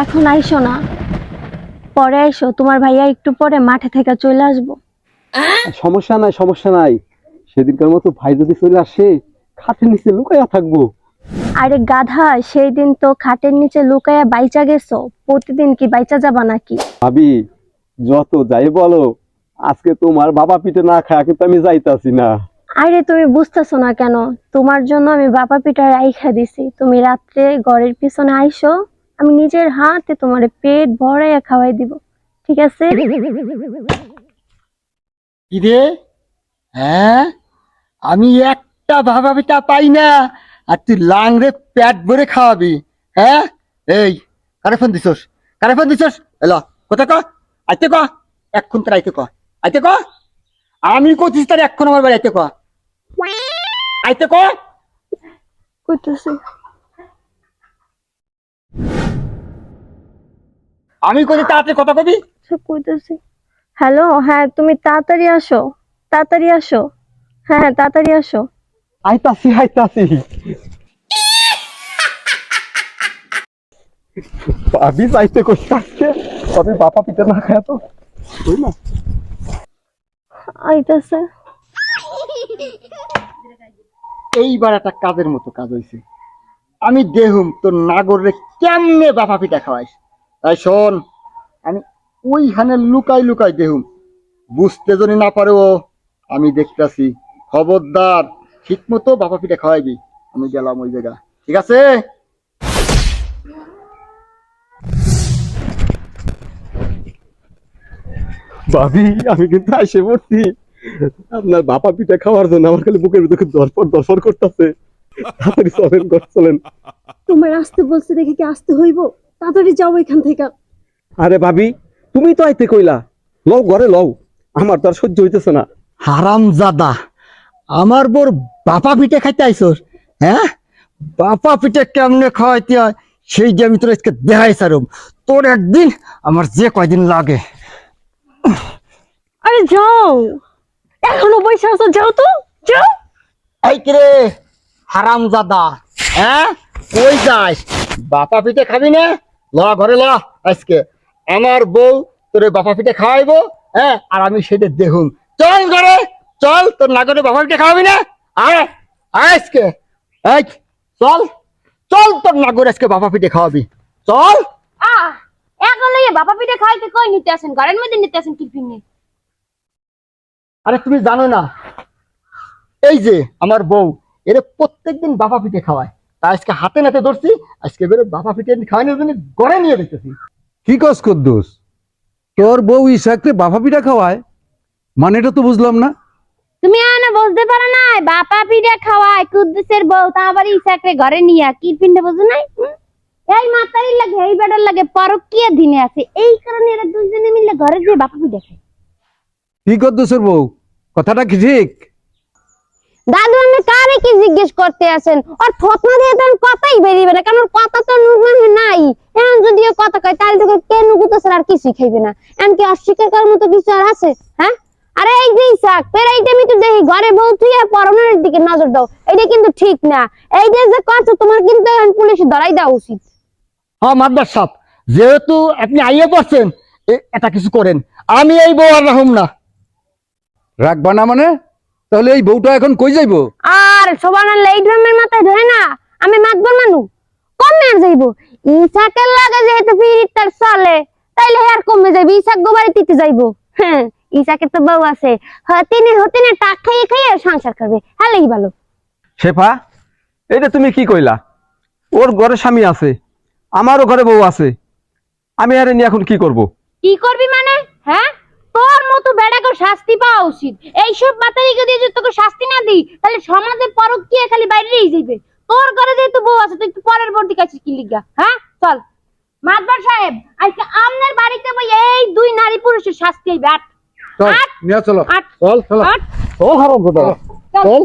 এখন আইসো না, পরে আইসো। তোমার ভাইয়া একটু পরে মাঠে থেকে চলে আসবো। সমস্যা নাই, সমস্যা নাই। সেদিনকার মতো ভাই যদি চলে আসে, খাটের নিচে লুকাইয়া থাকবো। আরে গাধা, সেই দিন তো খাটের নিচে লুকাইয়া বাইচা গেছো, প্রতিদিন কি বাইচা যাবা নাকি? ভাবি, যত যাই বলো, আজকে তোমার বাবা পিঠে না খায় কিন্তু আমি যাইতাছি না। আরে তুমি বুঝতেছো না কেন? তোমার জন্য আমি বাবা পিঠা রাইখা দিছি। তুমি রাত্রে ঘরের পিছনে আইসো, আমি নিজের হাতে তোমার পেট ভরাইয়া খাওয়াই দিব, ঠিক আছে? কি রে? হ্যাঁ, আমি একটা ভাবা পিঠা পাই না আর তুই লাংরে পেট ভরে খাওয়াবি? হ্যাঁ, এই কারে ফোন দিছস? কারে ফোন দিছস? এলো কোথায় ক? আইতে ক, এক্ষুন তোর আইতে ক, আইতে ক। আমি কইছিস তার এক্ষুন আমার বাড়ি আইতে ক, আইতে ক। কইতেছি। আমি কইছি তাড়াতাড়ি কথা কবি। কইতেছি। হ্যালো, হ্যাঁ তুমি তাড়াতাড়ি আসো, তাড়াতাড়ি আসো। হ্যাঁ হ্যাঁ, তাড়াতাড়ি আসো। আইতাছি, আইতাছি। ভাবি যাইতে কইছে আজকে, তবে বাবা পিঠে না খায় তো ওই না। আইতাছে। এইবার একটা কাজের মতো কাজ হয়েছে। আমি দেহুম তোর নাগরে কেমনে বাফা পিঠা খাওয়াইস। তাই শোন, আমি ওইখানে লুকাই লুকাই দেহুম, বুঝতে যদি না পারে ও, আমি দেখতেছি। খবরদার ঠিক মতো বাফা পিঠা খাওয়াইবি। আমি গেলাম ওই জায়গা, ঠিক আছে? ভাবি, আমি কিন্তু আইসে পড়ছি। আপনার বাবা পিঠা খাওয়ার জন্য আমার খালি বুকের ভিতরে দরপর দরপর করতেছে। তাড়াতাড়ি চলেন, ঘর চলেন। তোমার আসতে বলছে দেখে কি আসতে হইব? তাড়াতাড়ি যাও এখান থেকে। আরে ভাবি, তুমি তো আইতে কইলা, লও ঘরে লও, আমার তো আর সহ্য হইতেছে না। হারামজাদা, আমার বোর বাপা পিঠে খাইতে আইসোস? হ্যাঁ, বাপা পিঠে কেমনে খাওয়াইতে হয় সেই যে আমি তোর আজকে দেখাই সারুম। তোর একদিন আমার যে কয়দিন লাগে। আরে যাও, এখনো বসে আছো, যাও তো, যাও। এই কিরে হারামজাদা, হ্যাঁ কই যাস? বাপা পিঠে খাবি না? ল ঘরে ল, আজকে আমার বউ তোর বাপা পিঠে খাওয়াইবো। হ্যাঁ, আর আমি সেটা দেখুন। চল ঘরে চল, তোর নাগরে বাপা পিঠে খাওয়াবি না? আয় আয় আজকে, এই চল চল, তোর নাগরে আজকে বাপা পিঠে খাওয়াবি। চল। এখন এই বাবা পিঠে খাইতে কই নিতে আসেন? ঘরের মধ্যে নিতে আসেন টিফিনে। আরে তুমি জানো না, এই যে আমার বউ, এর প্রত্যেকদিন বাপা পিঠে খাওয়ায়। তা আজকে হাতে নাতে ধরছি, আজকে বেরো বাপা পিঠে খাওয়ানোর জন্য ঘরে নিয়ে দেখতেছি। কি কস কদ্দুস, তোর বউ ইসাকরে বাফা পিঠা খাওয়ায়? মানে এটা তো বুঝলাম না। তুমি আনা বলতে পারো না? বাবা পিঠে খাওয়ায় কুদ্দুসের বউ, তা আবার ইসাকরে ঘরে নিয়া কি পিঠে বোঝো নাই? এই মাতারি লাগে, এই বেটার লাগে, পরকীয়া দিনে আছে, এই কারণে এরা দুইজনে মিলে ঘরে যে বাপা পিঠে খায়। কি কদ্দুসের বউ, কথাটা কি ঠিক? দাদু আমি কারে কি জিজ্ঞেস করতে আছেন? আর থতনা দিয়ে তো কথাই বেরিয়ে না, কারণ কথা তো নুরমানে নাই। এখন যদিও কথা কয় তাহলে তো কে নুগুতেছে আর কিছুই খাইবে না। এমনকি অস্বীকার করার মতো কিছু আর আছে? হ্যাঁ, আরে এই যে ইসাক, ফের এইটা আমি তো দেখি ঘরে বউ তুই পরনের দিকে নজর দাও, এটা কিন্তু ঠিক না। এই যে কথা তোমার কিন্তু পুলিশে ধরাই দেওয়া উচিত। হ্যাঁ মাদবার সাপ, যেহেতু আপনি আইয়ে পড়ছেন, এটা কিছু করেন। আমি এই বউ আর রাখুম না। রাখবা না মানে? তাহলে এই বউটা এখন কই যাইবো? আর সোবানাল্লাহ এই ড্রামের মাথায় ধরে না, আমি মাতবর মানু কমে আর যাইবো। ইসাকের লাগে যেহেতু পিরিতার চলে, তাইলে আর কমে যাইবো, ইসাক গোবারে দিতে যাইবো। হ্যাঁ, ইসাকের তো বউ আছে, হতিনে টাক খাইয়ে খাইয়ে সংসার করবে, হলেই ভালো। শেফা, এটা তুমি কি কইলা? ওর ঘরে স্বামী আছে, আমারও ঘরে বউ আছে, আমি আরে নিয়ে এখন কি করব? কি করবি মানে? হ্যাঁ, তোর মতো বেড়াকে শাস্তি পাওয়া উচিত। এইসব বাতারিকে দিয়ে যদি তোকে শাস্তি না দিই, তাহলে সমাজের পরকীয়া খালি বাইরেই যাইবে। তোর ঘরে যেহেতু বউ আছে, তুই একটু পরের বর্দি কাছে কি লিগা? হ্যাঁ চল মাতবার সাহেব, আজকে আমনের বাড়িতে বই এই দুই নারী পুরুষের শাস্তি হইবে। আট চল আট নিয়ে চলো, আট চল চলো আট ও হারামজাদা, চল। চল।